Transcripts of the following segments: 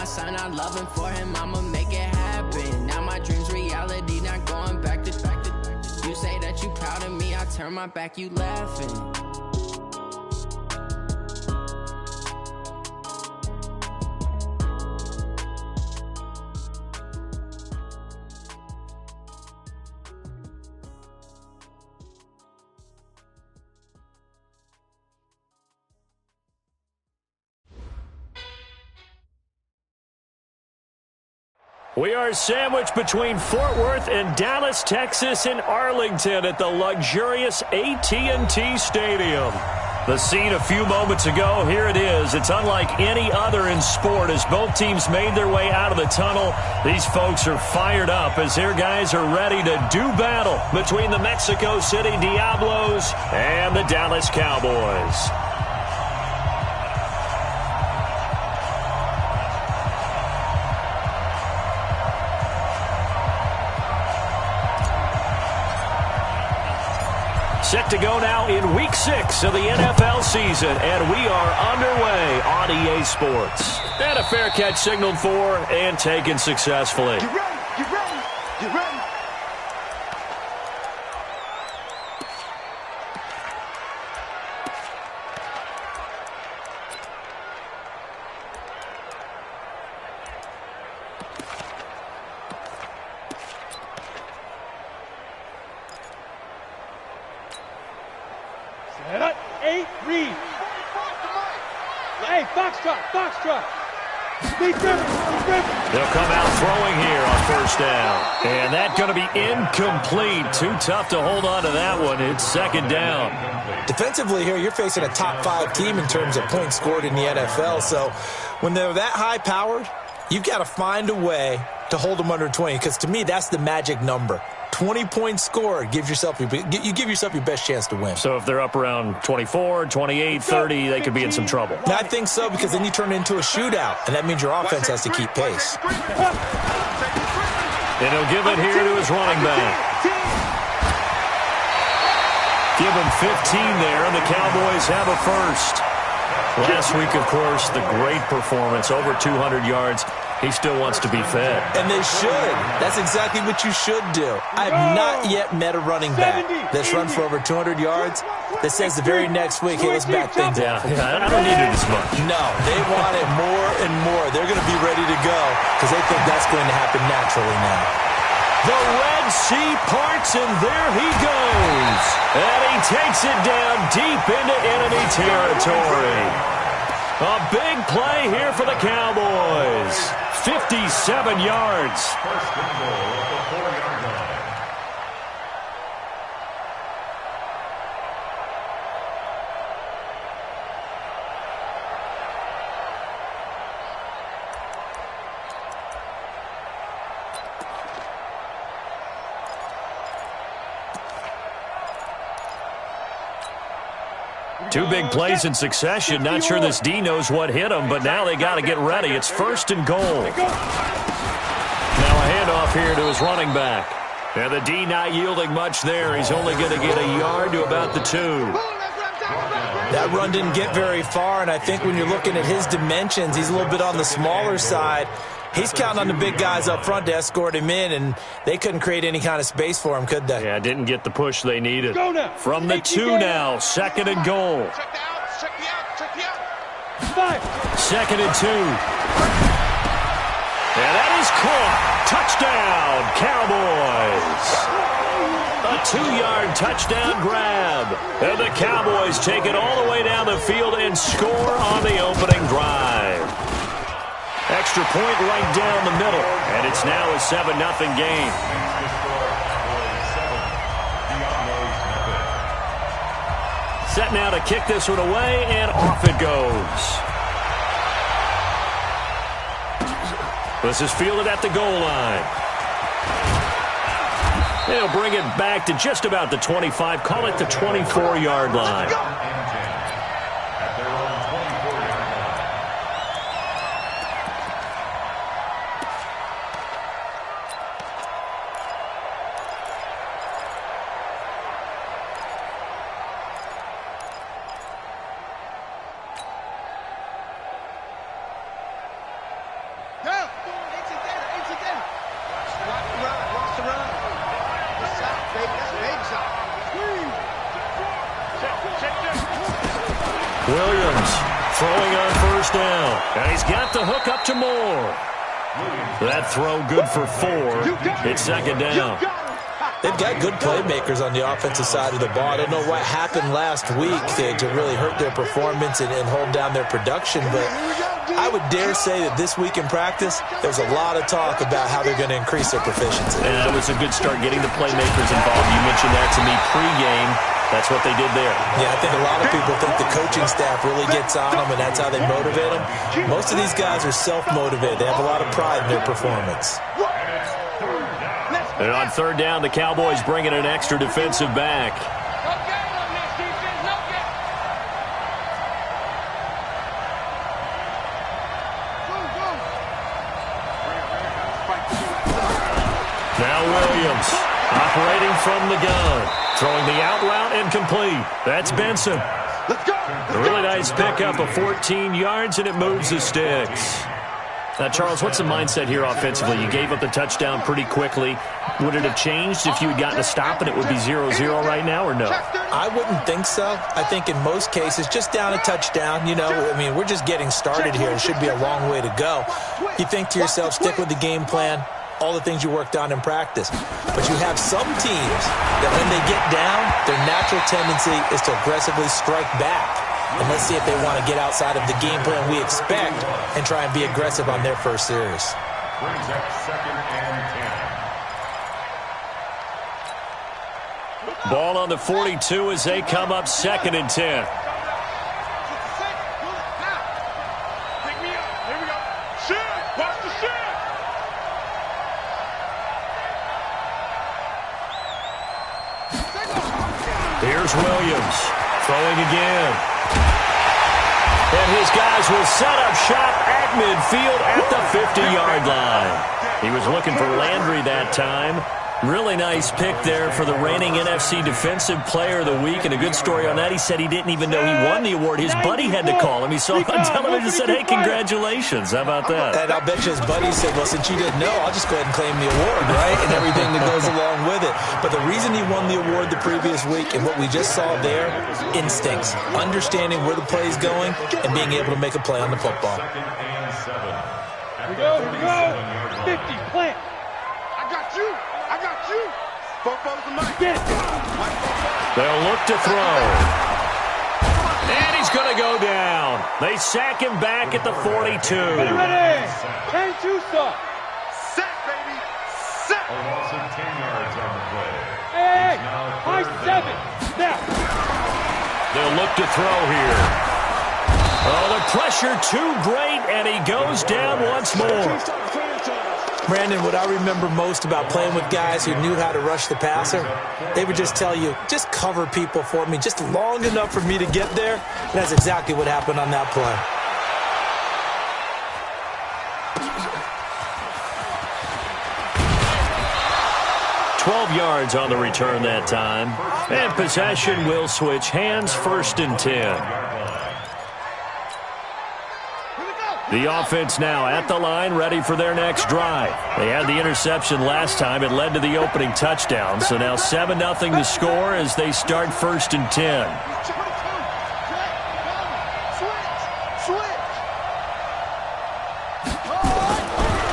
my son, I love him for him, I'ma make it happen. Now my dream's reality, not going back to. You say that you proud of me, I turn my back, you laughing. We are sandwiched between Fort Worth and Dallas, Texas, and Arlington at the luxurious AT&T Stadium. The scene a few moments ago, here it is. It's unlike any other in sport as both teams made their way out of the tunnel. These folks are fired up as their guys are ready to do battle between the Mexico City Diablos and the Dallas Cowboys. Set to go now in Week 6 of the NFL season, and we are underway on EA Sports. And a fair catch signaled for and taken successfully. Get ready, get ready, get ready. They'll come out throwing here on first down. And that's going to be incomplete. Too tough to hold on to that one. It's second down. Defensively here, you're facing a top 5 team in terms of points scored in the NFL. So when they're that high-powered, you've got to find a way to hold them under 20. Because to me, that's the magic number. 20 points scored, you give yourself your best chance to win. So if they're up around 24, 28, 30, they could be in some trouble. I think so, because then you turn it into a shootout, and that means your offense has to keep pace. And he'll give it here to his running back. Give him 15 there, and the Cowboys have a first. Last week, of course, the great performance, over 200 yards. He still wants to be fed. And they should. That's exactly what you should do. I have not yet met a running back that's run for over 200 yards that says the very next week, hey, let's back things up. Yeah, I don't need it as much. No, they want it more and more. They're going to be ready to go because they think that's going to happen naturally now. The Red Sea parts, and there he goes. And he takes it down deep into enemy territory. A big play here for the Cowboys. 57 yards. First and goal at the 4-yard line. Two big plays in succession. Not sure this D knows what hit him, but now they got to get ready. It's first and goal. Now a handoff here to his running back. And the D not yielding much there. He's only going to get a yard to about the 2. That run didn't get very far, and I think when you're looking at his dimensions, he's a little bit on the smaller side. He's counting on the big guys up front to escort him in, and they couldn't create any kind of space for him, could they? Yeah, didn't get the push they needed. From the 2 now, second and goal. Second and 2. And that is caught. Touchdown, Cowboys. A 2-yard touchdown grab. And the Cowboys take it all the way down the field and score on the opening drive. Extra point right down the middle, and it's now a 7-0 game. Set now to kick this one away, and off it goes. This is fielded at the goal line. They'll bring it back to just about the 25, call it the 24-yard line. Throwing on first down. And he's got the hook up to Moore. That throw good for 4. It's second down. They've got good playmakers on the offensive side of the ball. I don't know what happened last week to really hurt their performance and hold down their production, but I would dare say that this week in practice, there's a lot of talk about how they're going to increase their proficiency. And it was a good start getting the playmakers involved. You mentioned that to me pregame. That's what they did there. Yeah, I think a lot of people think the coaching staff really gets on them, and that's how they motivate them. Most of these guys are self-motivated. They have a lot of pride in their performance. And on third down, the Cowboys bring in an extra defensive back. Now Williams, operating from the gun. Throwing the out route incomplete. That's Benson. A really nice pickup of 14 yards, and it moves the sticks. Now, Charles, what's the mindset here offensively? You gave up the touchdown pretty quickly. Would it have changed if you had gotten a stop and it would be 0-0 right now, or no? I wouldn't think so. I think in most cases, just down a touchdown, you know, I mean, we're just getting started here. It should be a long way to go. You think to yourself, stick with the game plan, all the things you worked on in practice. But you have some teams that when they get down, their natural tendency is to aggressively strike back. And let's see if they want to get outside of the game plan we expect and try and be aggressive on their first series. Brings up 2nd and 10. Ball on the 42 as they come up 2nd and 10. Here's Williams throwing again. And his guys will set up shop at midfield at the 50-yard line. He was looking for Landry that time. Really nice pick there for the reigning NFC Defensive Player of the Week, and a good story on that. He said he didn't even know he won the award. His buddy had to call him. He saw him on television and said, hey, congratulations. How about that? And I'll bet you his buddy said, well, since you didn't know, I'll just go ahead and claim the award, right? And everything that goes along with it. But the reason he won the award the previous week and what we just saw there, instincts, understanding where the play is going and being able to make a play on the football. 2nd and 7. Here we go. 50, plant. I got you. They'll look to throw. And he's going to go down. They sack him back at the 42. Ready. Hang two stop. Sack, baby. Sack. A loss of 10 yards on the play. Hey, high 7. Snap. They'll look to throw here. Oh, the pressure too great, and he goes down once more. Brandon, what I remember most about playing with guys who knew how to rush the passer, they would just tell you, just cover people for me, just long enough for me to get there. And that's exactly what happened on that play. $12 yards on the return that time. And possession will switch hands, 1st and 10. The offense now at the line, ready for their next drive. They had the interception last time. It led to the opening touchdown. So now 7-0 to score as they start 1st and 10.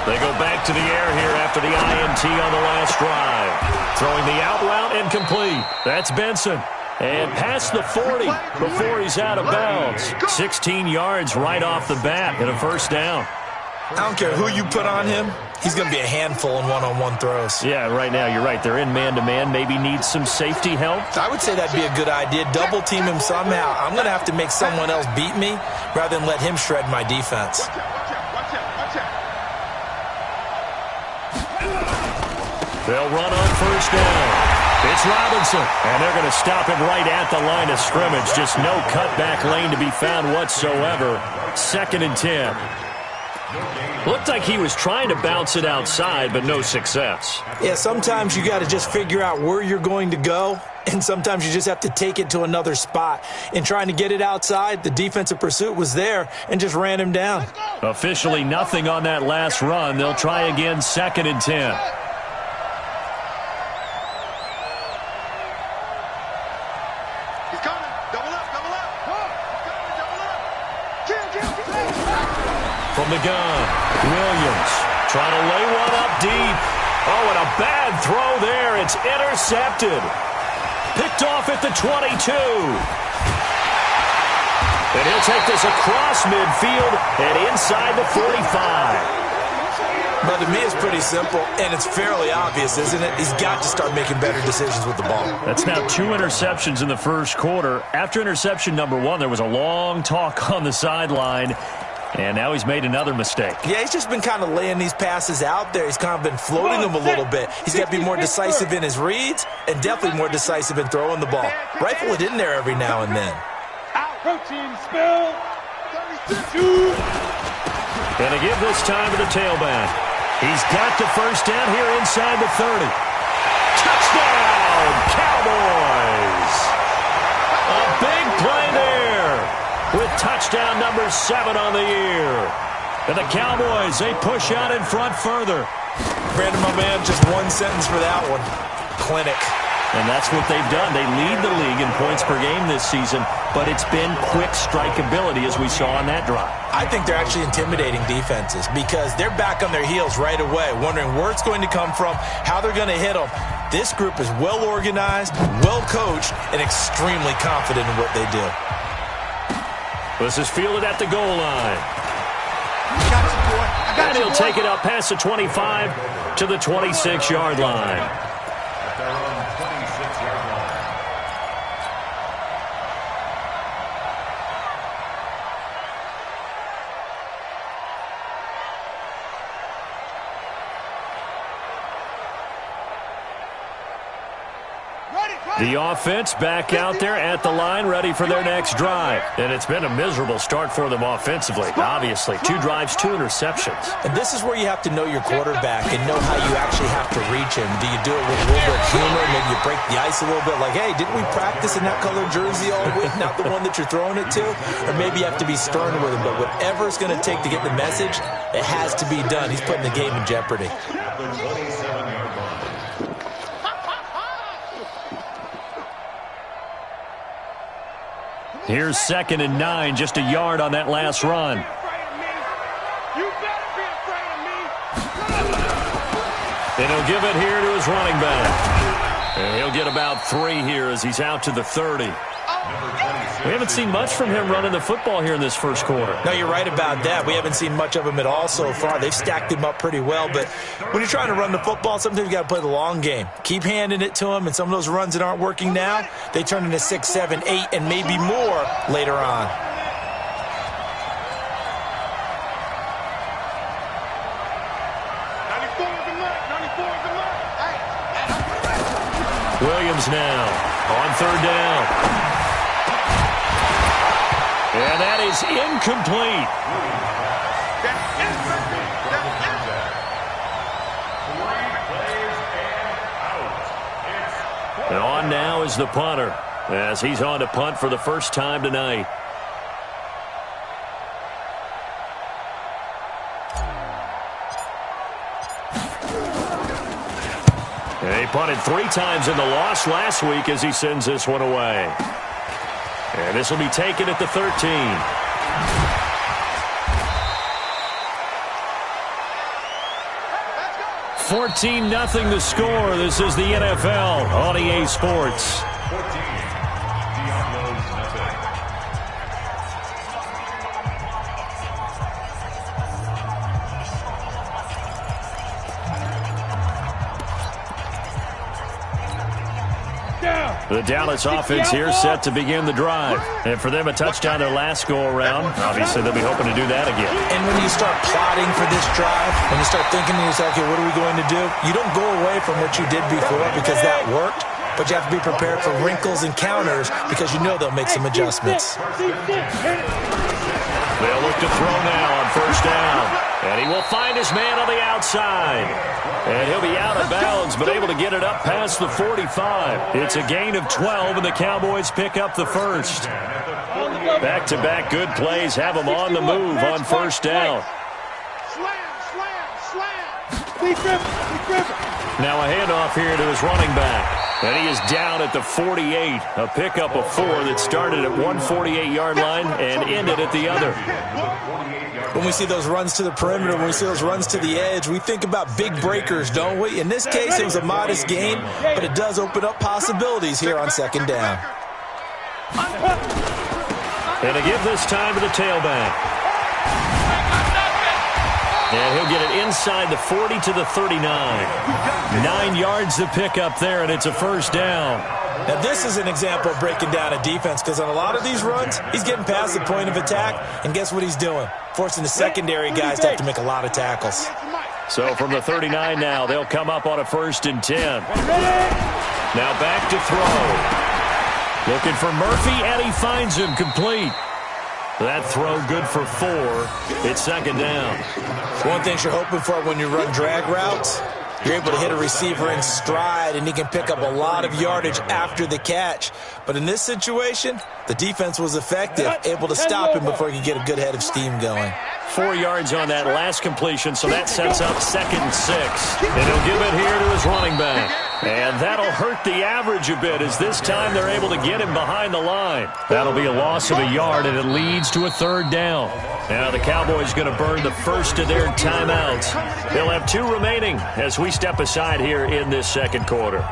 They go back to the air here after the INT on the last drive. Throwing the out route incomplete. That's Benson. And past the 40 before he's out of bounds. 16 yards right off the bat and a 1st down. I don't care who you put on him. He's going to be a handful in one-on-one throws. Yeah, right now you're right. They're in man-to-man. Maybe needs some safety help. I would say that'd be a good idea. Double team him somehow. I'm going to have to make someone else beat me rather than let him shred my defense. They'll run on 1st down. It's Robinson, and they're going to stop him right at the line of scrimmage. Just no cutback lane to be found whatsoever. 2nd and 10. Looked like he was trying to bounce it outside, but no success. Yeah, sometimes you got to just figure out where you're going to go, and sometimes you just have to take it to another spot. In trying to get it outside, the defensive pursuit was there and just ran him down. Officially nothing on that last run. They'll try again, 2nd and 10. He's coming. Double up. Double up. He's coming. Double up. Kick. From the gun, Williams trying to lay one up deep. Oh, and a bad throw there. It's intercepted. Picked off at the 22. And he'll take this across midfield and inside the 45. But to me, it's pretty simple, and it's fairly obvious, isn't it? He's got to start making better decisions with the ball. That's now 2 interceptions in the first quarter. After interception number 1, there was a long talk on the sideline, and now he's made another mistake. Yeah, he's just been kind of laying these passes out there. He's kind of been floating them a little bit. He's got to be more decisive in his reads and definitely more decisive in throwing the ball. Rifle it in there every now and then. Protein spill. 32. Gonna give this time to the tailback. He's got the first down here inside the 30. Touchdown, Cowboys! A big play there with touchdown number 7 on the year. And the Cowboys, they push out in front further. Brandon, my man, just one sentence for that one. Clinic. And that's what they've done. They lead the league in points per game this season, but it's been quick strikeability as we saw on that drive. I think they're actually intimidating defenses because they're back on their heels right away, wondering where it's going to come from, how they're going to hit them. This group is well organized, well coached, and extremely confident in what they do. This is fielded at the goal line. And he'll take it up past the 25 to the 26-yard line. The offense back out there at the line, ready for their next drive. And it's been a miserable start for them offensively, obviously. 2 drives, 2 interceptions. And this is where you have to know your quarterback and know how you actually have to reach him. Do you do it with a little bit of humor? Maybe you break the ice a little bit like, hey, didn't we practice in that colored jersey all week, not the one that you're throwing it to? Or maybe you have to be stern with him. But whatever it's going to take to get the message, it has to be done. He's putting the game in jeopardy. Here's 2nd and 9, just a yard on that last run. And he'll give it here to his running back. And he'll get about 3 here as he's out to the 30. We haven't seen much from him running the football here in this first quarter. No, you're right about that. We haven't seen much of him at all so far. They've stacked him up pretty well, but when you're trying to run the football, sometimes you got to play the long game. Keep handing it to him, and some of those runs that aren't working now, they turn into 6, 7, 8, and maybe more later on. Williams now on 3rd down. And that is incomplete. And on now is the punter as he's on to punt for the first time tonight. And he punted 3 times in the loss last week as he sends this one away. And this will be taken at the 13. 14-0 the score. This is the NFL on EA Sports. The Dallas offense here set to begin the drive. And for them, a touchdown their last go-around. Obviously, they'll be hoping to do that again. And when you start plotting for this drive, when you start thinking to yourself, okay, what are we going to do? You don't go away from what you did before because that worked, but you have to be prepared for wrinkles and counters because you know they'll make some adjustments. They'll look to throw now on 1st down. And he will find his man on the outside. And he'll be out of bounds, but able to get it up past the 45. It's a gain of 12, and the Cowboys pick up the first. Back-to-back good plays have them on the move on 1st down. Now a handoff here to his running back. And he is down at the 48. A pickup of 4 that started at one 48-yard line and ended at the other. When we see those runs to the perimeter, when we see those runs to the edge, we think about big breakers, don't we? In this case, it was a modest gain, but it does open up possibilities here on second down. And a give this time to the tailback. And he'll get it inside the 40 to the 39. 9 yards to pick up there, and it's a first down. Now, this is an example of breaking down a defense, because on a lot of these runs, he's getting past the point of attack, and guess what he's doing? Forcing the secondary guys to have to make a lot of tackles. So from the 39 now, they'll come up on a 1st and 10. Now back to throw. Looking for Murphy, and he finds him complete. That throw good for 4. It's second down. One thing you're hoping for when you run drag routes, you're able to hit a receiver in stride, and he can pick up a lot of yardage after the catch. But in this situation, the defense was effective, able to stop him before he could get a good head of steam going. 4 yards on that last completion, so that sets up 2nd and 6. And he'll give it here to his running back. And that'll hurt the average a bit, as this time they're able to get him behind the line. That'll be a loss of a yard, and it leads to a 3rd down. Now the Cowboys going to burn the first of their timeouts. They'll have 2 remaining as we step aside here in this second quarter.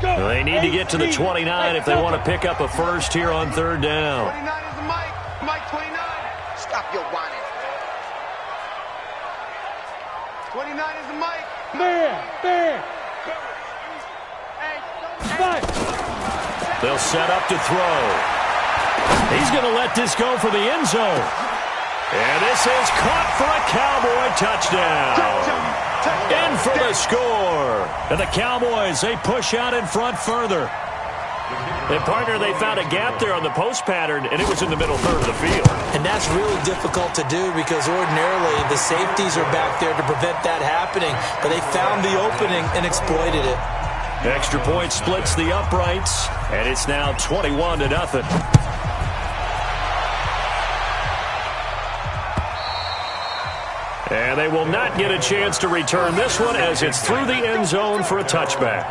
They need to get to the 29 if they want to pick up a first here on 3rd down. 29 is the Mike. Mike 29. Stop your whining. 29 is the Mike. Man. They'll set up to throw. He's going to let this go for the end zone. And this is caught for a Cowboy touchdown. In for the score. And the Cowboys, they push out in front further. And, partner, they found a gap there on the post pattern, and it was in the middle third of the field. And that's really difficult to do, because ordinarily the safeties are back there to prevent that happening. But they found the opening and exploited it. Extra point splits the uprights, and it's now 21-0. And they will not get a chance to return this one, as it's through the end zone for a touchback.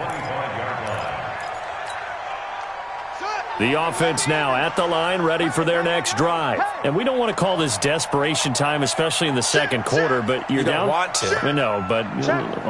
The offense now at the line, ready for their next drive. And we don't want to call this desperation time, especially in the second quarter, but you're down. You don't want to. No, but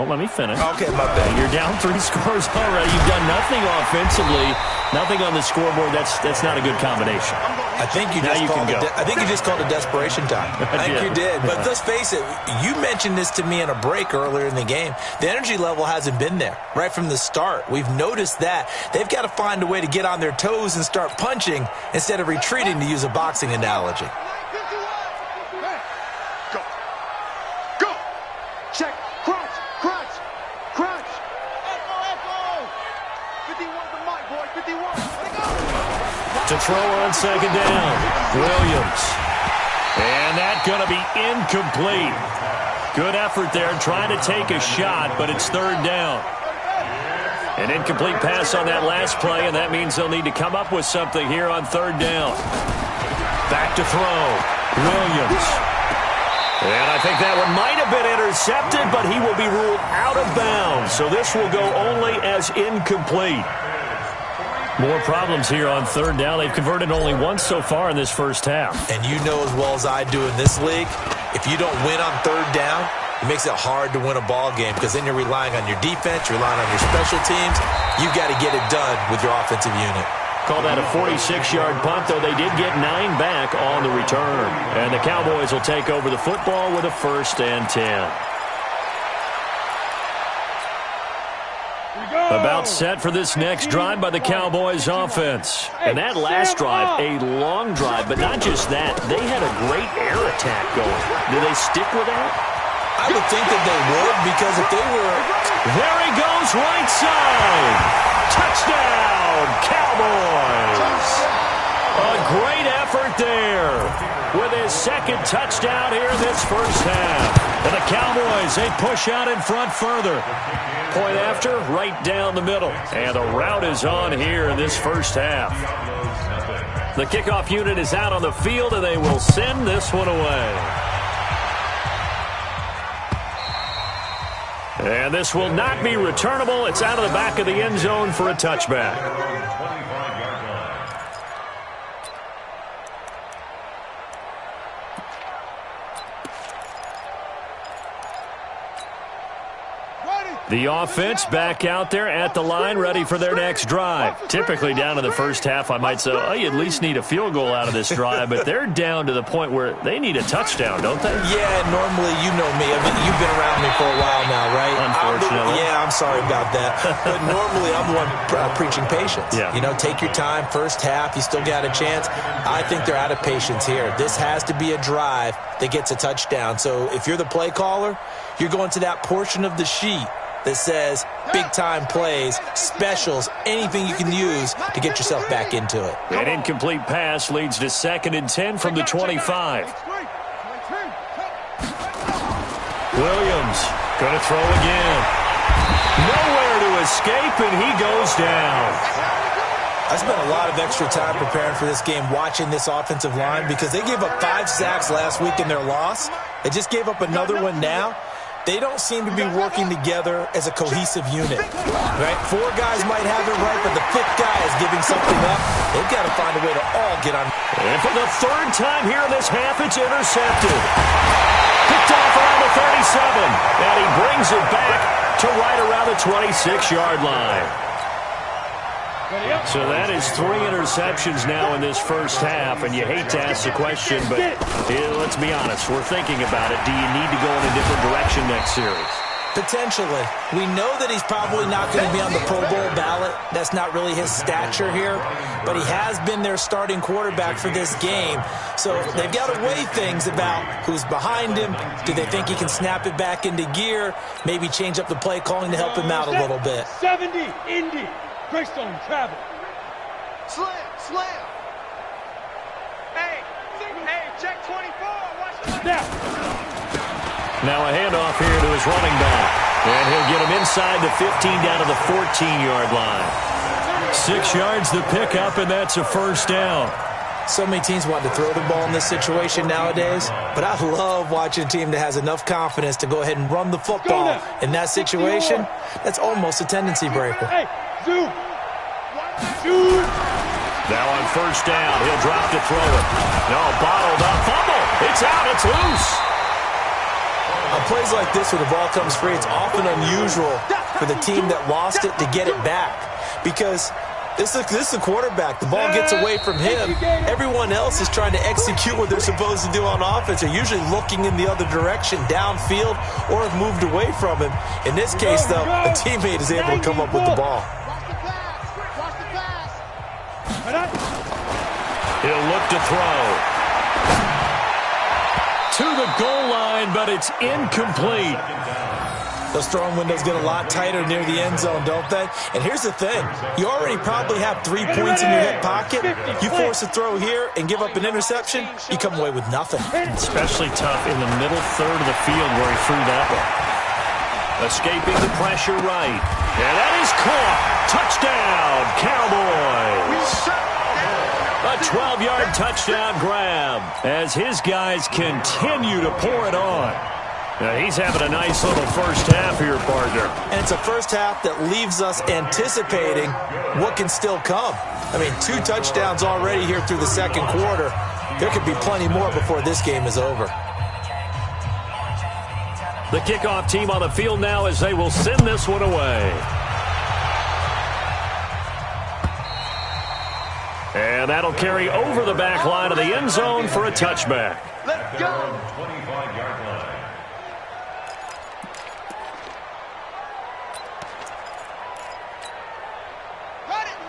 let me finish. Okay, my bad. You're down 3 scores already. You've done nothing offensively, nothing on the scoreboard. That's not a good combination. I think you just called it desperation time. I think you did. But let's face it, you mentioned this to me in a break earlier in the game. The energy level hasn't been there right from the start. We've noticed that. They've got to find a way to get on their toes and start punching instead of retreating, to use a boxing analogy. Go. Check. Crunch. 51 the Mike, boy. 51. To throw on second down, Williams. And that's going to be incomplete. Good effort there, trying to take a shot, but it's 3rd down. An incomplete pass on that last play, and that means they'll need to come up with something here on 3rd down. Back to throw, Williams. And I think that one might have been intercepted, but he will be ruled out of bounds. So this will go only as incomplete. More problems here on 3rd down. They've converted only once so far in this first half. And you know as well as I do in this league, if you don't win on 3rd down, it makes it hard to win a ball game, because then you're relying on your defense, you're relying on your special teams. You've got to get it done with your offensive unit. Call that a 46-yard punt, though they did get 9 back on the return. And the Cowboys will take over the football with a 1st and 10. About set for this next drive by the Cowboys offense. And that last drive, a long drive, but not just that. They had a great air attack going. Do they stick with that? I would think that they would, because if they were... There he goes, right side. Touchdown, Cowboys. A great effort there with his 2nd touchdown here in this first half. And the Cowboys as they push out in front further. Point after, right down the middle. And the rout is on here in this first half. The kickoff unit is out on the field, and they will send this one away. And this will not be returnable. It's out of the back of the end zone for a touchback. The offense back out there at the line, ready for their next drive. Typically down in the first half, I might say, oh, you at least need a field goal out of this drive, but they're down to the point where they need a touchdown, don't they? Yeah, normally, you know me. I mean, you've been around me for a while now, right? Unfortunately. I'm sorry about that. But normally, I'm the one preaching patience. Yeah. You know, take your time, first half, you still got a chance. I think they're out of patience here. This has to be a drive that gets a touchdown. So if you're the play caller, you're going to that portion of the sheet that says big-time plays, specials, anything you can use to get yourself back into it. An incomplete pass leads to 2nd and 10 from the 25. Williams going to throw again. Nowhere to escape, and he goes down. I spent a lot of extra time preparing for this game, watching this offensive line, because they gave up 5 sacks last week in their loss. They just gave up another one now. They don't seem to be working together as a cohesive unit, right? 4 guys might have it right, but the 5th guy is giving something up. They've got to find a way to all get on. And for the 3rd time here in this half, it's intercepted. Picked off around the 37, and he brings it back to right around the 26-yard line. So that is 3 interceptions now in this first half, and you hate to ask the question, but let's be honest, we're thinking about it. Do you need to go in a different direction next series? Potentially. We know that he's probably not going to be on the Pro Bowl ballot. That's not really his stature here, but he has been their starting quarterback for this game. So they've got to weigh things about who's behind him. Do they think he can snap it back into gear? Maybe change up the play calling to help him out a little bit. 70, Indy. Greystone, travel. Slam. Hey, check 24. Watch the Snap. Now a handoff here to his running back. And he'll get him inside the 15 down to the 14-yard line. 6 yards the pickup, and that's a first down. So many teams want to throw the ball in this situation nowadays, but I love watching a team that has enough confidence to go ahead and run the football. In that situation, that's almost a tendency breaker. Hey, zoom. Now on first down, he'll drop to throw it. No, bottled up, fumble. It's out, it's loose. On plays like this where the ball comes free, it's often unusual for the team that lost it to get it back, because this is the quarterback. The ball gets away from him. Everyone else is trying to execute what they're supposed to do on offense. They're usually looking in the other direction, downfield, or have moved away from him. In this case, though, a teammate is able to come up with the ball. He'll look to throw. To the goal line, but it's incomplete. Those throwing windows get a lot tighter near the end zone, don't they? And here's the thing. You already probably have 3 points in your hip pocket. You force a throw here and give up an interception, you come away with nothing. Especially tough in the middle third of the field where he threw that one. Escaping the pressure right. And that is caught. Touchdown, Cowboys. A 12-yard touchdown grab as his guys continue to pour it on. Now he's having a nice little first half here, partner. And it's a first half that leaves us anticipating what can still come. I mean, 2 touchdowns already here through the second quarter. There could be plenty more before this game is over. The kickoff team on the field now as they will send this one away. And that'll carry over the back line of the end zone for a touchback. Let's go. 25-yard line.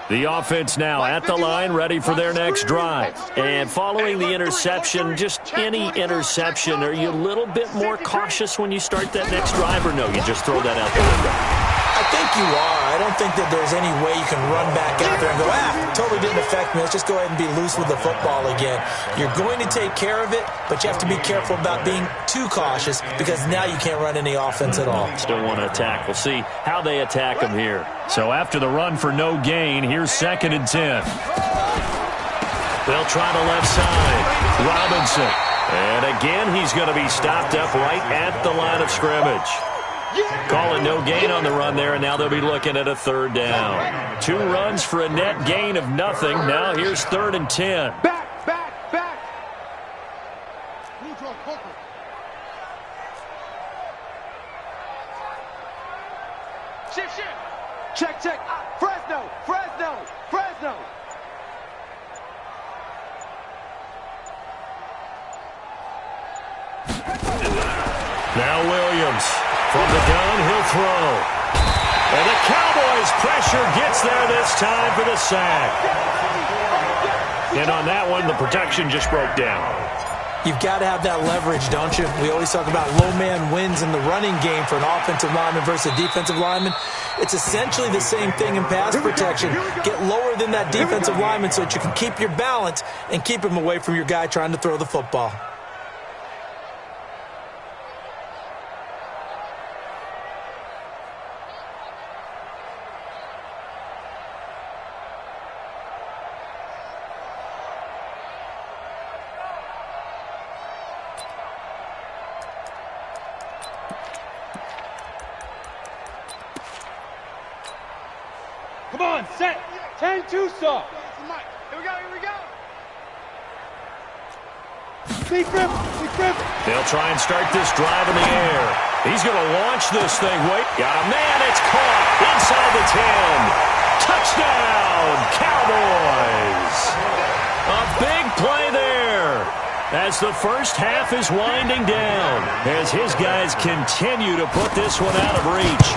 The offense now at the line, ready for their next drive. And following the interception, just any interception, are you a little bit more cautious when you start that next drive, or no, you just throw that out the window? I think you are. I don't think that there's any way you can run back out there and go, totally didn't affect me. Let's just go ahead and be loose with the football again. You're going to take care of it, but you have to be careful about being too cautious because now you can't run any offense at all. Still want to attack. We'll see how they attack him here. So after the run for no gain, here's 2nd and 10. They'll try the left side. Robinson. And again, he's going to be stopped up right at the line of scrimmage. Call it no gain on the run there, and now they'll be looking at a 3rd down. 2 runs for a net gain of nothing. Now here's 3rd and 10. Back. Shift. Check. Fresno. Now Williams from the gun, he'll throw. And the Cowboys' pressure gets there this time for the sack. And on that one, the protection just broke down. You've got to have that leverage, don't you? We always talk about low man wins in the running game for an offensive lineman versus a defensive lineman. It's essentially the same thing in pass protection. Get lower than that defensive lineman so that you can keep your balance and keep him away from your guy trying to throw the football. Come on, set. 10-2 stop. Here we go. Big grip. They'll try and start this drive in the air. He's going to launch this thing. Wait, got a man. It's caught inside the 10. Touchdown, Cowboys. A big play there as the first half is winding down, as his guys continue to put this one out of reach.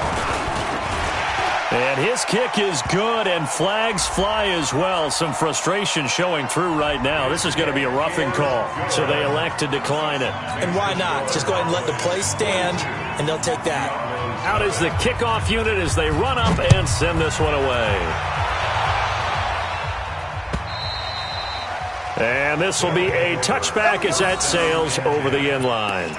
And his kick is good, and flags fly as well. Some frustration showing through right now. This is going to be a roughing call, so they elect to decline it. And why not? Just go ahead and let the play stand, and they'll take that. Out is the kickoff unit as they run up and send this one away. And this will be a touchback as that sails over the end line.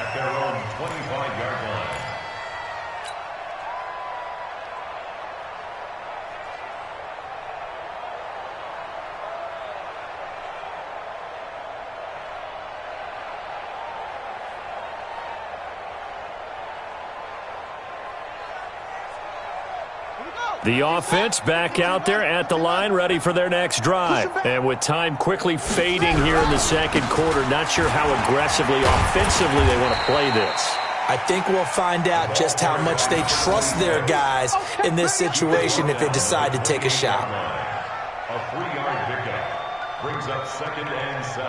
The offense back out there at the line, ready for their next drive. And with time quickly fading here in the second quarter, not sure how aggressively, offensively they want to play this. I think we'll find out just how much they trust their guys in this situation if they decide to take a shot. A 3-yard pickup brings up 2nd and 7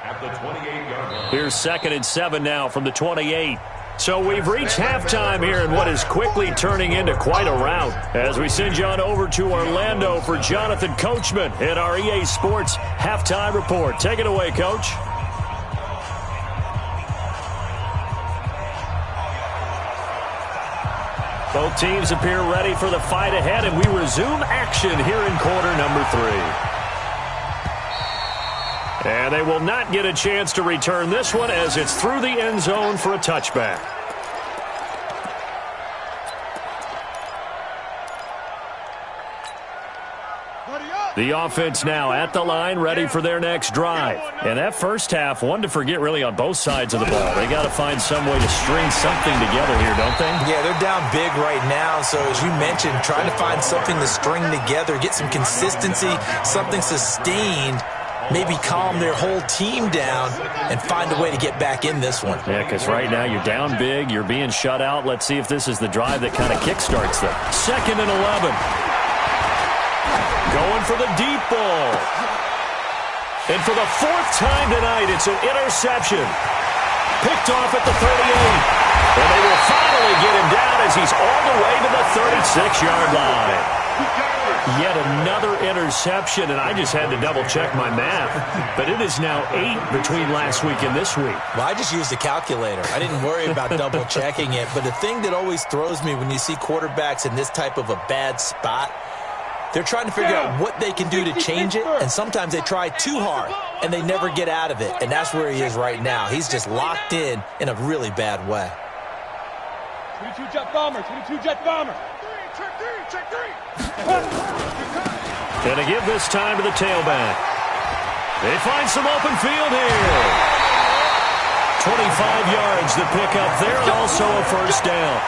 at the 28-yard line. Here's 2nd and 7 now from the 28. So we've reached halftime here in what is quickly turning into quite a rout as we send you on over to Orlando for Jonathan Coachman at our EA Sports Halftime Report. Take it away, Coach. Both teams appear ready for the fight ahead, and we resume action here in quarter number 3. And they will not get a chance to return this one as it's through the end zone for a touchback. The offense now at the line, ready for their next drive. And that first half, one to forget really on both sides of the ball. They got to find some way to string something together here, don't they? Yeah, they're down big right now. So as you mentioned, trying to find something to string together, get some consistency, something sustained, maybe calm their whole team down and find a way to get back in this one. Yeah, because right now you're down big, you're being shut out. Let's see if this is the drive that kind of kickstarts them. 2nd and 11. Going for the deep ball. And for the 4th time tonight, it's an interception. Picked off at the 38. And they will finally get him down as he's all the way to the 36-yard line. Yet another interception, and I just had to double-check my math. But it is now 8 between last week and this week. Well, I just used a calculator. I didn't worry about double-checking it. But the thing that always throws me when you see quarterbacks in this type of a bad spot, they're trying to figure out what they can do to change it, and sometimes they try too hard, and they never get out of it. And that's where he is right now. He's just locked in a really bad way. 22 jet bomber, 22 jet bomber. Check three. Gonna give this time to the tailback. They find some open field here. 25 yards to pick up there, and also a first down.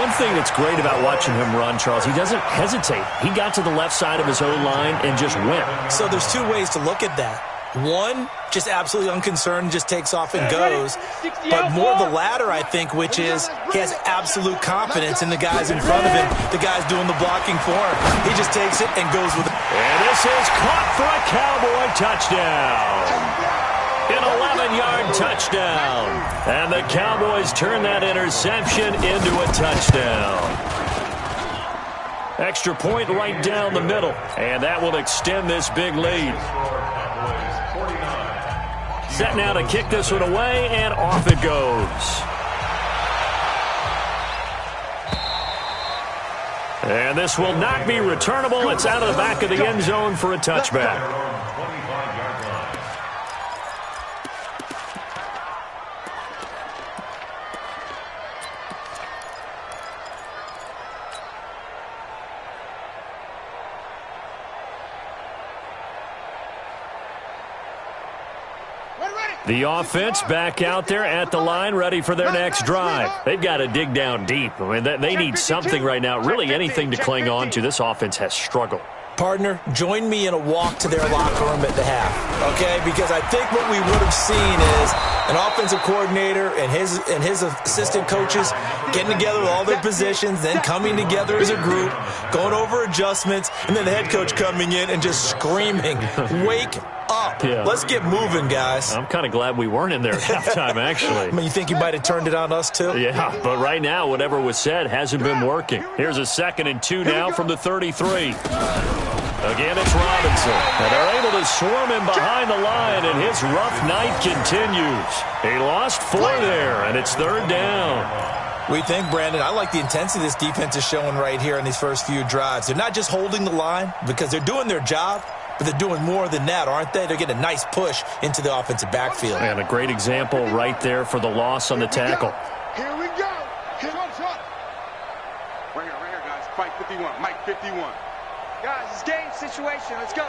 One thing that's great about watching him run, Charles, he doesn't hesitate. He got to the left side of his own line and just went. So there's two ways to look at that. One, just absolutely unconcerned, just takes off and goes. But more the latter, I think, which is he has absolute confidence in the guys in front of him, the guys doing the blocking for him. He just takes it and goes with it. And this is caught for a Cowboy touchdown. An 11-yard touchdown. And the Cowboys turn that interception into a touchdown. Extra point right down the middle. And that will extend this big lead. Set now to kick this one away, and off it goes. And this will not be returnable. It's out of the back of the end zone for a touchback. The offense back out there at the line, ready for their next drive. They've got to dig down deep. I mean, they need something right now, really anything to cling on to. This offense has struggled. Partner, join me in a walk to their locker room at the half, okay? Because I think what we would have seen is an offensive coordinator and his assistant coaches getting together with all their positions, then coming together as a group, going over adjustments, and then the head coach coming in and just screaming, wake up. Yeah. Let's get moving, guys. I'm kind of glad we weren't in there at halftime, actually. I mean, you think you might have turned it on us, too? Yeah, but right now, whatever was said hasn't been working. Here's a 2nd and 2 now from the 33. Again, it's Robinson. And they're able to swarm him behind the line, and his rough night continues. He lost 4 there, and it's 3rd down. We think, Brandon, I like the intensity this defense is showing right here in these first few drives. They're not just holding the line because they're doing their job, but they're doing more than that, aren't they? They're getting a nice push into the offensive backfield. And a great example right there for the loss on the tackle. Here we go. Right here, guys. Fight 51. Mike 51. Guys, it's game situation. Let's go.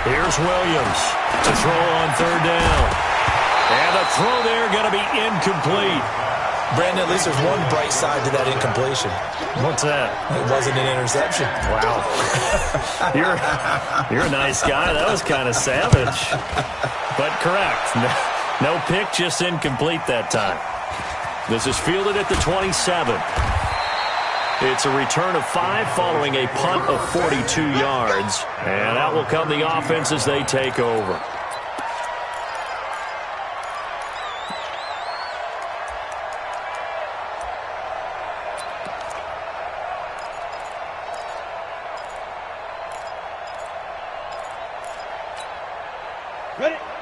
Here's Williams to throw on 3rd down. And the throw there going to be incomplete. Brandon, at least there's one bright side to that incompletion. What's that? It wasn't an interception. Wow. You're a nice guy. That was kind of savage. But correct. No pick, just incomplete that time. This is fielded at the 27. It's a return of 5 following a punt of 42 yards. And that will come the offense as they take over.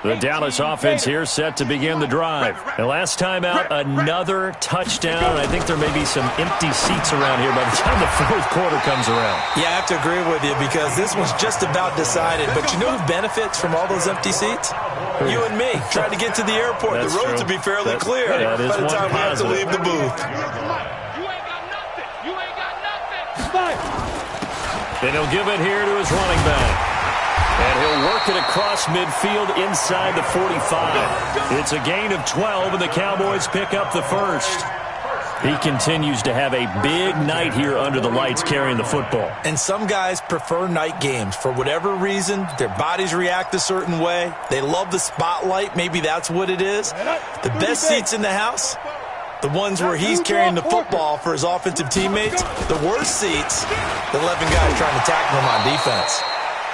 The Dallas offense here set to begin the drive. And last time out, another touchdown. I think there may be some empty seats around here by the time the 4th quarter comes around. Yeah, I have to agree with you because this one's just about decided. But you know who benefits from all those empty seats? You and me, trying to get to the airport. That's the roads true. will be fairly clear by the time we have to leave the booth. You ain't got nothing. You ain't got nothing. And he'll give it here to his running back. And he'll work it across midfield inside the 45. It's a gain of 12, and the Cowboys pick up the first. He continues to have a big night here under the lights carrying the football. And some guys prefer night games. For whatever reason, their bodies react a certain way. They love the spotlight. Maybe that's what it is. The best seats in the house, the ones where he's carrying the football for his offensive teammates. The worst seats, the 11 guys trying to tackle him on defense.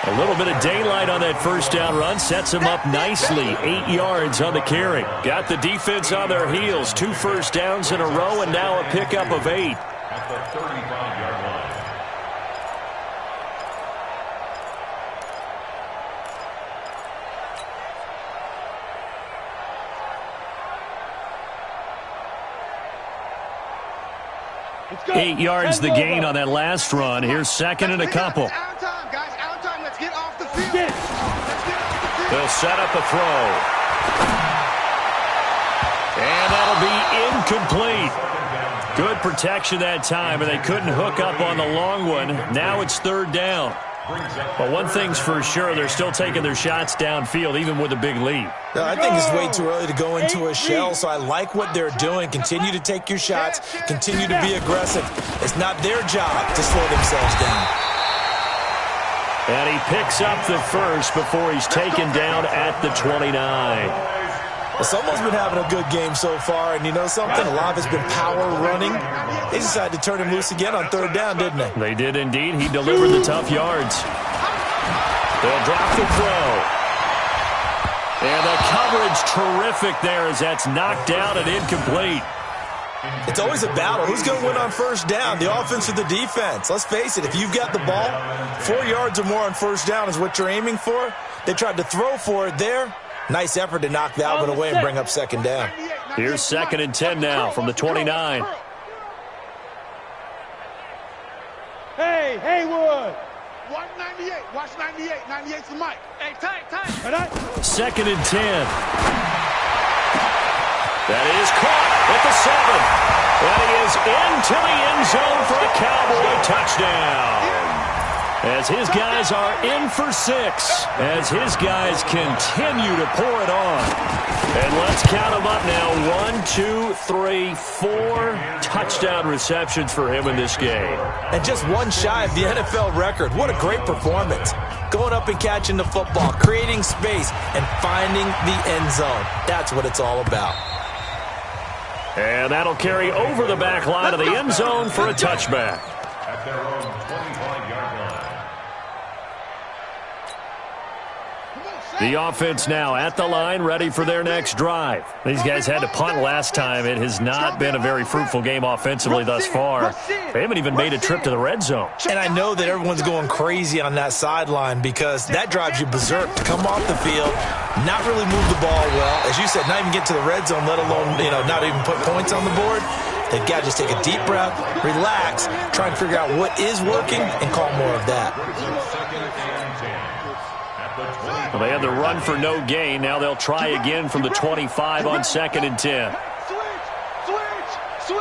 A little bit of daylight on that first down run. Sets him up nicely. 8 yards on the carry. Got the defense on their heels. 2 first downs in a row, and now a pickup of 8. at the 35-yard line. Let's go. 8 yards the gain on that last run. Here's second and a couple. It's our time, guys. Our time. Let's get off the field. Get. Let's get off the field. They'll set up a throw. And that'll be incomplete. Good protection that time, and they couldn't hook up on the long one. Now it's third down. But one thing's for sure, they're still taking their shots downfield, even with a big lead. I think it's way too early to go into a shell, so I like what they're doing. Continue to take your shots. Continue to be aggressive. It's not their job to slow themselves down. And he picks up the first before he's taken down at the 29. Well, someone's been having a good game so far, and you know something? A lot of it's been power running. They decided to turn him loose again on third down, didn't they? They did indeed. He delivered the tough yards. They'll drop the throw. And the coverage terrific there as that's knocked down and incomplete. It's always a battle. Who's going to win on first down, the offense or the defense? Let's face it, if you've got the ball, 4 yards or more on first down is what you're aiming for. They tried to throw for it there. Nice effort to knock that one away and bring up second down. Here's second and 10 now from the 29. Hey, Haywood. Watch 98. Watch 98. 98's the mic. Hey, tight. Second and 10. That is caught at the 7. And he is into the end zone for a Cowboy touchdown. As his guys are in for 6, as his guys continue to pour it on. And let's count them up now. 1, 2, 3, 4 touchdown receptions for him in this game. And just one shy of the NFL record. What a great performance. Going up and catching the football, creating space, and finding the end zone. That's what it's all about. And that'll carry over the back line of the end zone for a touchback. At their own 25-yard line. The offense now at the line, ready for their next drive. These guys had to punt last time. It has not been a very fruitful game offensively thus far. They haven't even made a trip to the red zone. And I know that everyone's going crazy on that sideline because that drives you berserk to come off the field, not really move the ball well. As you said, not even get to the red zone, let alone, not even put points on the board. They've got to just take a deep breath, relax, try and figure out what is working, and call more of that. Well, they had the run for no gain. Now they'll try again from the 25 on second and 10. Switch.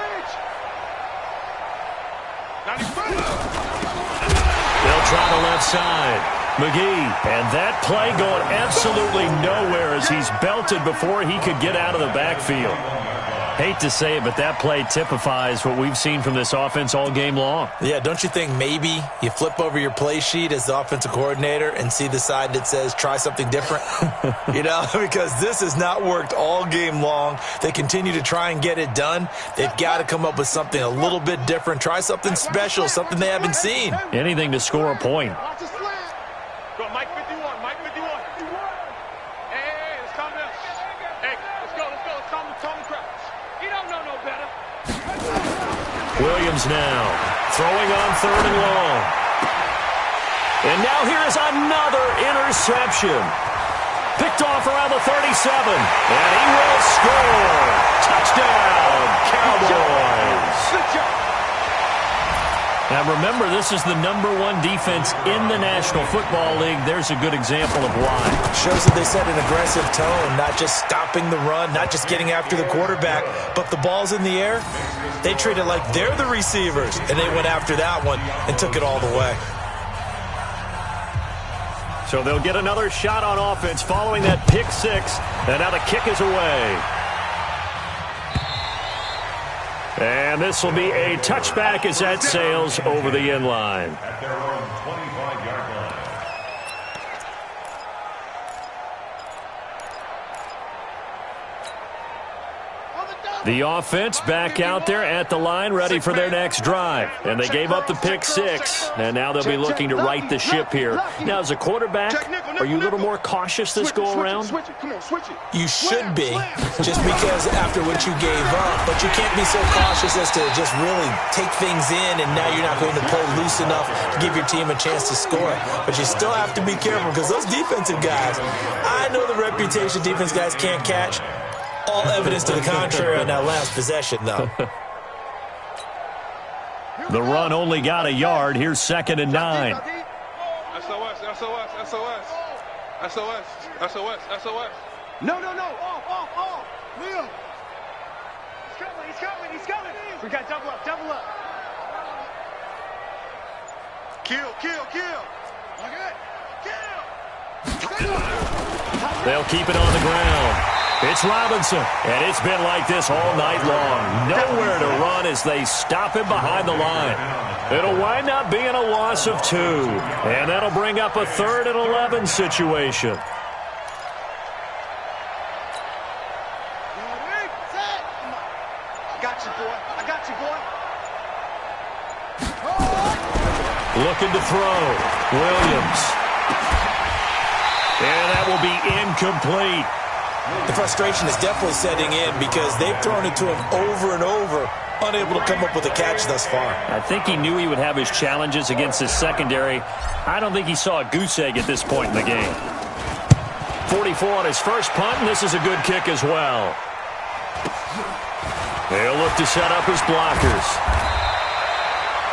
They'll try the left side. McGee, and that play going absolutely nowhere as he's belted before he could get out of the backfield. Hate to say it, but that play typifies what we've seen from this offense all game long. Yeah, don't you think maybe you flip over your play sheet as the offensive coordinator and see the side that says try something different? Because this has not worked all game long. They continue to try and get it done. They've got to come up with something a little bit different. Try something special, something they haven't seen. Anything to score a point. Watch the slam. Go, Mike 51. Hey, let's calm down. Hey, let's go. Let's calm the crowd. You don't know no better. Williams now throwing on third and long. And now here's another interception. Picked off around the 37. And he will score. Touchdown, Cowboys. Good job. Now remember, this is the #1 defense in the National Football League. There's a good example of why. Shows that they set an aggressive tone, not just stopping the run, not just getting after the quarterback, but the ball's in the air. They treat it like they're the receivers, and they went after that one and took it all the way. So they'll get another shot on offense following that pick six, and now the kick is away. And this will be a touchback as that sails over the end line. At their own 25-yard line. On the The offense back out there at the line, ready for their next drive. And they gave up the pick six, and now they'll be looking to right the ship here. Now, as a quarterback, are you a little more cautious this go-around? You should be, just because after what you gave up. But you can't be so cautious as to just really take things in, and now you're not going to play loose enough to give your team a chance to score. But you still have to be careful, because those defensive guys, I know the reputation defense guys can't catch. All evidence to the contrary on that last possession, though. The run only got a yard. Here's 2nd and 9. SOS, SOS, SOS. SOS, SOS, SOS. No. Off. Liam. He's coming. We got double up. Kill. They'll keep it on the ground. It's Robinson, and it's been like this all night long. Nowhere to run as they stop him behind the line. It'll wind up being a loss of 2, and that'll bring up a 3rd and 11 situation. I got you, boy. Looking to throw. Williams. And that will be incomplete. The frustration is definitely setting in because they've thrown it to him over and over, unable to come up with a catch thus far. I think he knew he would have his challenges against his secondary. I don't think he saw a goose egg at this point in the game. 44 on his first punt, and this is a good kick as well. They'll look to set up his blockers.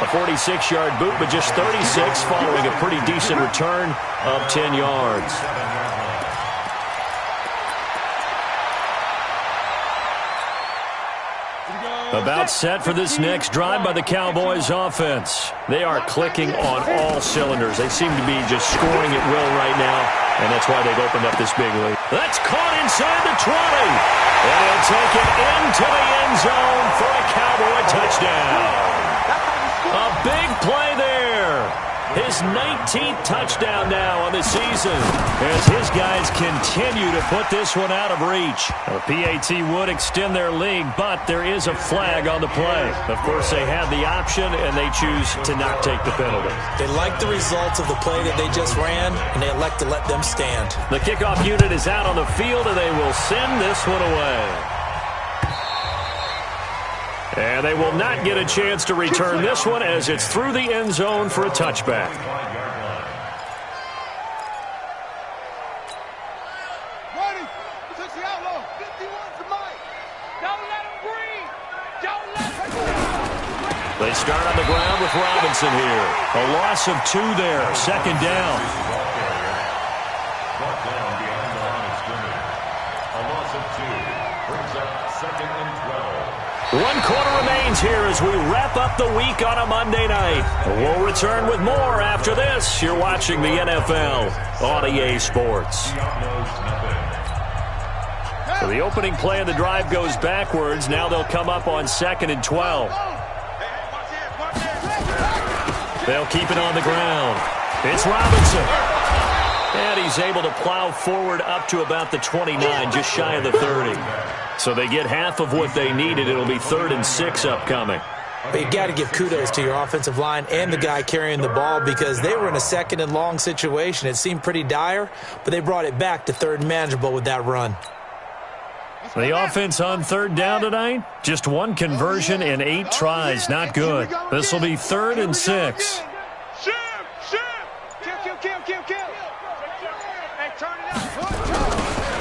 A 46-yard boot, but just 36 following a pretty decent return of 10 yards. About set for this next drive by the Cowboys offense. They are clicking on all cylinders. They seem to be just scoring at will right now, and that's why they've opened up this big lead. That's caught inside the 20. And he'll take it into the end zone for a Cowboy touchdown. A big play there. His 19th touchdown now on the season as his guys continue to put this one out of reach. A PAT would extend their lead, but there is a flag on the play. Of course, they have the option, and they choose to not take the penalty. They like the results of the play that they just ran, and they elect to let them stand. The kickoff unit is out on the field, and they will send this one away. And they will not get a chance to return this one as it's through the end zone for a touchback. Ready. Touch the outlaw. 51 to Mike. Don't let him breathe. They start on the ground with Robinson here. A loss of 2 there. 2nd down. Brought down behind the line of scrimmage. A loss of 2 brings up 2nd and 12. 1 quarter remains here as we wrap up the week on a Monday night. We'll return with more after this. You're watching the NFL on EA Sports. So the opening play of the drive goes backwards. Now they'll come up on 2nd and 12. They'll keep it on the ground. It's Robinson. And he's able to plow forward up to about the 29, just shy of the 30. So they get half of what they needed. It'll be 3rd and 6 upcoming. But you got to give kudos to your offensive line and the guy carrying the ball because they were in a 2nd and long situation. It seemed pretty dire, but they brought it back to 3rd and manageable with that run. The offense on 3rd down tonight, just 1 conversion in 8 tries. Not good. This will be 3rd and 6.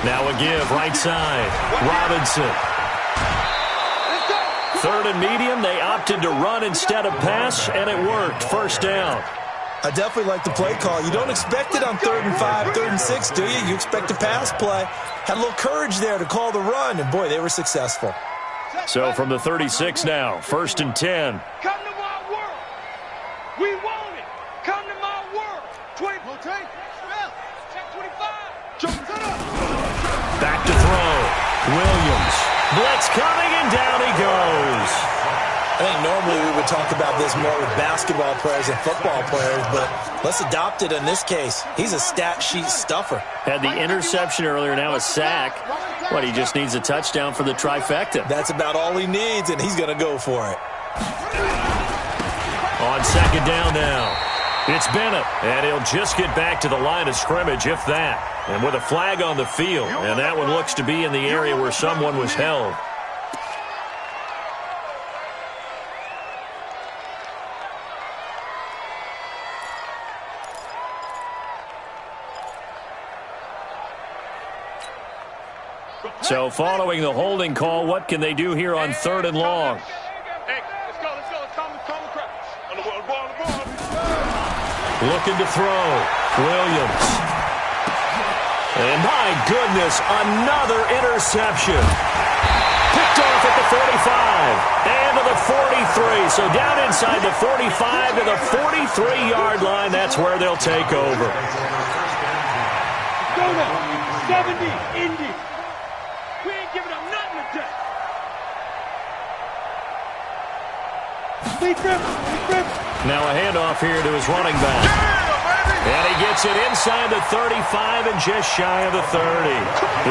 Now a give, right side. Robinson. 3rd and medium, they opted to run instead of pass, and it worked. 1st down. I definitely like the play call. You don't expect it on 3rd and 5, 3rd and 6, do you? You expect a pass play. Had a little courage there to call the run, and boy, they were successful. So from the 36 now, 1st and 10. Come to my world. We want it. Come to my world. 20. Check 25. Back to throw. Williams. Blitz coming, and down he goes. I think normally we would talk about this more with basketball players and football players, but let's adopt it in this case. He's a stat sheet stuffer. Had the interception earlier, now a sack. What, he just needs a touchdown for the trifecta. That's about all he needs, and he's going to go for it. On second down now, it's Bennett, and he'll just get back to the line of scrimmage, if that. And with a flag on the field, and that one looks to be in the area where someone was held. So following the holding call, what can they do here on third and long? Hey, let's go. Calm the crowds. On the ball. Looking to throw. Williams. And my goodness, another interception. Picked off at the 45 and to the 43. So down inside the 45 to the 43-yard line. That's where they'll take over. Go now. 70, Indy. We ain't giving up nothing today. Now a handoff here to his running back. And he gets it inside the 35 and just shy of the 30.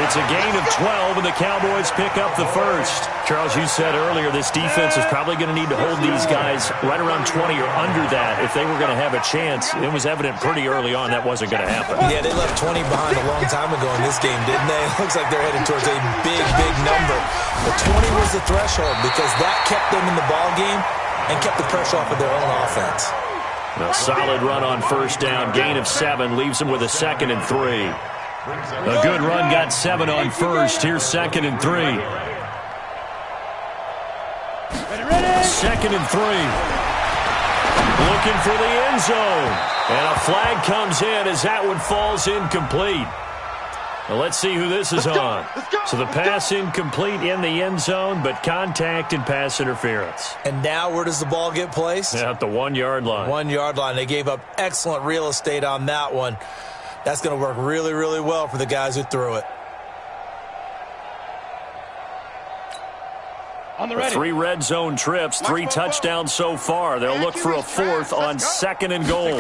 It's a gain of 12, and the Cowboys pick up the first. Charles, you said earlier this defense is probably going to need to hold these guys right around 20 or under that if they were going to have a chance. It was evident pretty early on that wasn't going to happen. Yeah, they left 20 behind a long time ago in this game, didn't they? It looks like they're headed towards a big, big number. But 20 was the threshold because that kept them in the ball game and kept the pressure off of their own offense. A solid run on first down. Gain of 7 leaves them with a 2nd and 3. A good run got 7 on first. Here's 2nd and 3. 2nd and 3. Looking for the end zone. And a flag comes in as that one falls incomplete. Well, let's see who this is on. So the pass incomplete in the end zone, but contact and pass interference. And now where does the ball get placed? At the 1-yard line. 1-yard line. They gave up excellent real estate on that one. That's going to work really, really well for the guys who threw it. On the ready. 3 red zone trips, 3 touchdowns so far. They'll look for a 4th on 2nd and goal.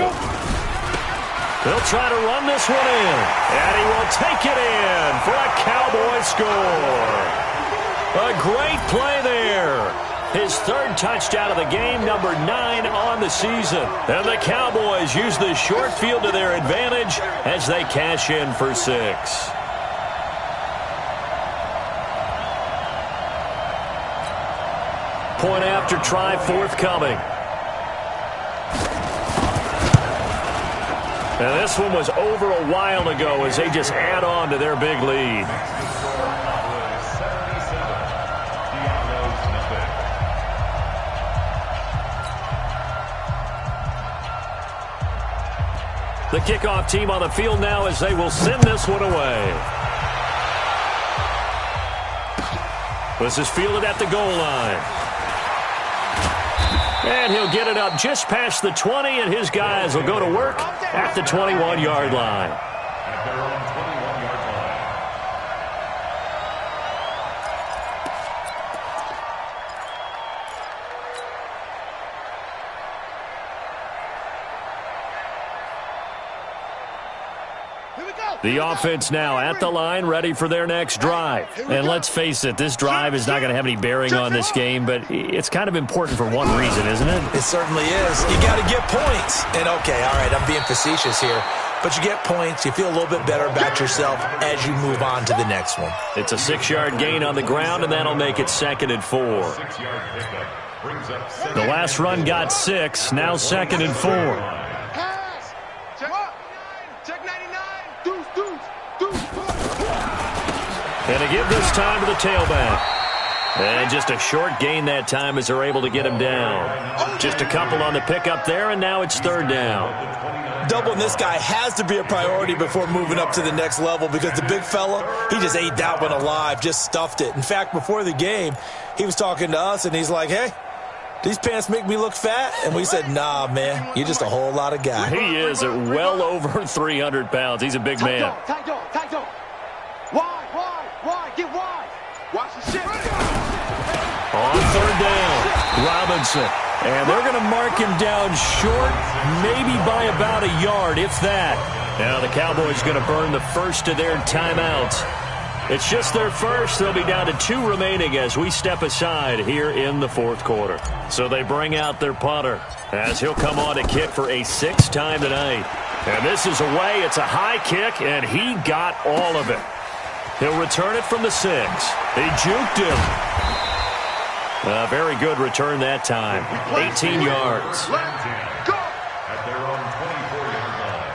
They'll try to run this one in, and he will take it in for a Cowboy score. A great play there. His 3rd touchdown of the game, number 9 on the season. And the Cowboys use the short field to their advantage as they cash in for 6. Point after try forthcoming. And this one was over a while ago as they just add on to their big lead. The kickoff team on the field now as they will send this one away. This is fielded at the goal line. And he'll get it up just past the 20, and his guys will go to work at the 21-yard line. At their own 21-yard line. The offense now at the line, ready for their next drive. And let's face it, this drive is not going to have any bearing on this game, but it's kind of important for one reason, isn't it? It certainly is. You got to get points. And, okay, all right, I'm being facetious here. But you get points, you feel a little bit better about yourself as you move on to the next one. It's a 6-yard gain on the ground, and that'll make it 2nd and 4. 6-yard pickup brings up 7. The last run got 6, now 2nd and 4. And to give this time to the tailback. And just a short gain that time as they're able to get him down. Just a couple on the pickup there, and now it's 3rd down. Doubling this guy has to be a priority before moving up to the next level because the big fella, he just ate that one alive, just stuffed it. In fact, before the game, he was talking to us, and he's like, hey, these pants make me look fat? And we said, nah, man, you're just a whole lot of guy. He is at well over 300 pounds. He's a big man. Tight dog. Wide, get wide. Watch the shit. On 3rd down, Robinson. And they're going to mark him down short, maybe by about a yard, if that. Now the Cowboys going to burn the first of their timeouts. It's just their first. They'll be down to 2 remaining as we step aside here in the fourth quarter. So they bring out their punter as he'll come on to kick for a 6th time tonight. And this is away. It's a high kick, and he got all of it. He'll return it from the 6. He juked him. A very good return that time. 18 yards. At their own 24-yard line.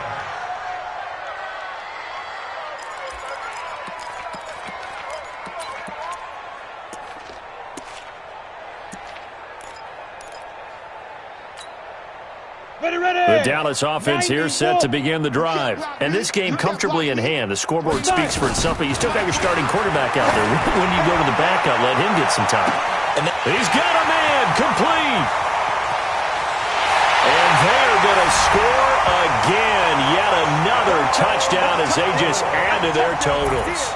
The Dallas offense here set to begin the drive. And this game comfortably in hand. The scoreboard speaks for itself, but you still got your starting quarterback out there. When you go to the backup, let him get some time. And he's got a man complete. And they're going to score again. Yet another touchdown as they just add to their totals.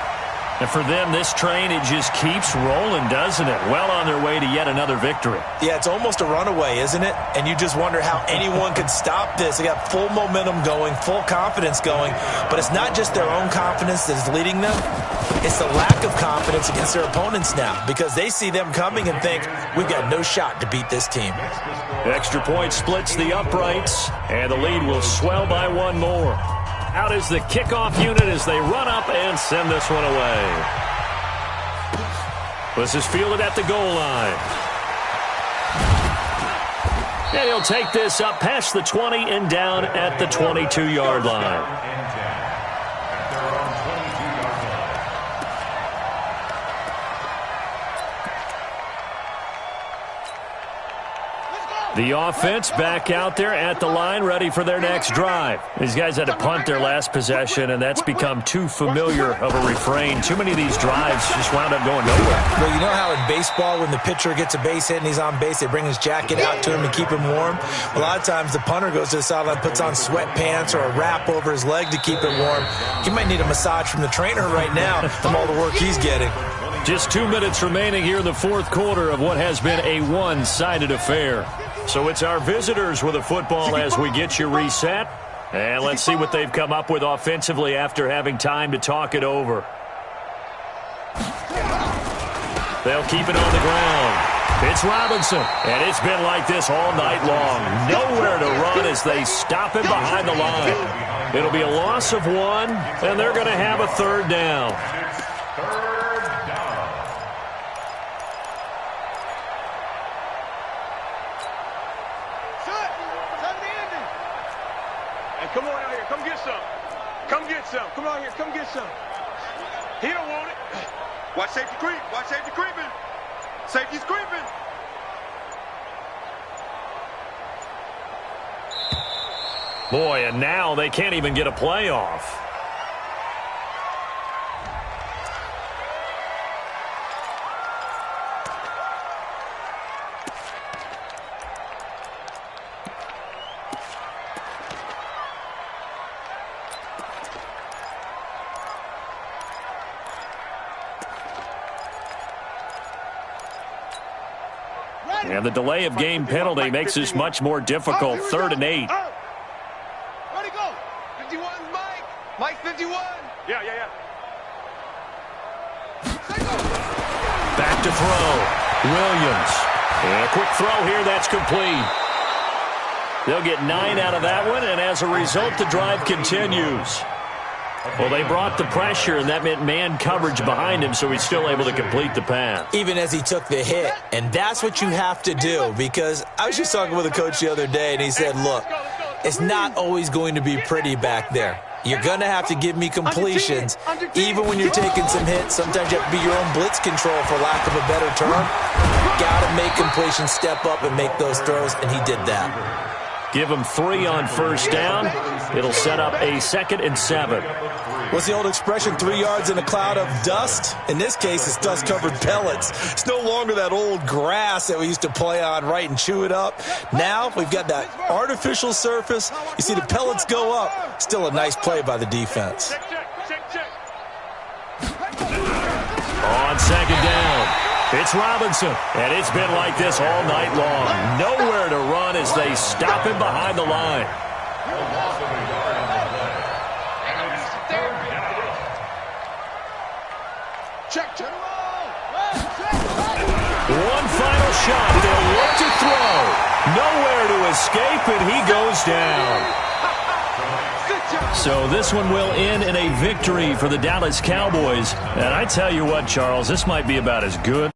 And for them, this train, it just keeps rolling, doesn't it? Well on their way to yet another victory. Yeah, it's almost a runaway, isn't it? And you just wonder how anyone could stop this. They got full momentum going, full confidence going. But it's not just their own confidence that is leading them. It's the lack of confidence against their opponents now because they see them coming and think, we've got no shot to beat this team. Extra point splits the uprights, and the lead will swell by 1 more. Out is the kickoff unit as they run up and send this one away. This is fielded at the goal line. And he'll take this up past the 20 and down at the 22-yard line. The offense back out there at the line, ready for their next drive. These guys had to punt their last possession, and that's become too familiar of a refrain. Too many of these drives just wound up going nowhere. Well, you know how in baseball, when the pitcher gets a base hit and he's on base, they bring his jacket out to him and keep him warm? A lot of times the punter goes to the sideline, puts on sweatpants or a wrap over his leg to keep him warm. He might need a massage from the trainer right now from all the work he's getting. Just 2 minutes remaining here in the fourth quarter of what has been a one-sided affair. So it's our visitors with a football as we get you reset. And let's see what they've come up with offensively after having time to talk it over. They'll keep it on the ground. It's Robinson. And it's been like this all night long. Nowhere to run as they stop him behind the line. It'll be a loss of 1, and they're going to have a 3rd down. Come on out here. Come get some. Come get some. Come on here. Come get some. He don't want it. Watch safety creep. Watch safety creeping. Safety's creeping. Boy, and now they can't even get a playoff. And the delay of game penalty makes this much more difficult. 3rd and 8. Where'd he go? 51, Mike. Mike, 51. Yeah. Back to throw. Williams. And a quick throw here. That's complete. They'll get 9 out of that one, and as a result, the drive continues. Well, they brought the pressure, and that meant man coverage behind him, so he's still able to complete the pass. Even as he took the hit, and that's what you have to do, because I was just talking with a coach the other day, and he said, look, it's not always going to be pretty back there. You're going to have to give me completions, even when you're taking some hits. Sometimes you have to be your own blitz control, for lack of a better term. Got to make completions, step up, and make those throws, and he did that. Give him 3 on 1st down. It'll set up a 2nd and 7. What's the old expression, 3 yards in a cloud of dust? In this case, it's dust-covered pellets. It's no longer that old grass that we used to play on, right, and chew it up. Now we've got that artificial surface. You see the pellets go up. Still a nice play by the defense. Check. On 2nd down. It's Robinson, and it's been like this all night long. Nowhere to run as they stop him behind the line. Check. One final shot. They'll look to throw. Nowhere to escape, and he goes down. So this one will end in a victory for the Dallas Cowboys. And I tell you what, Charles, this might be about as good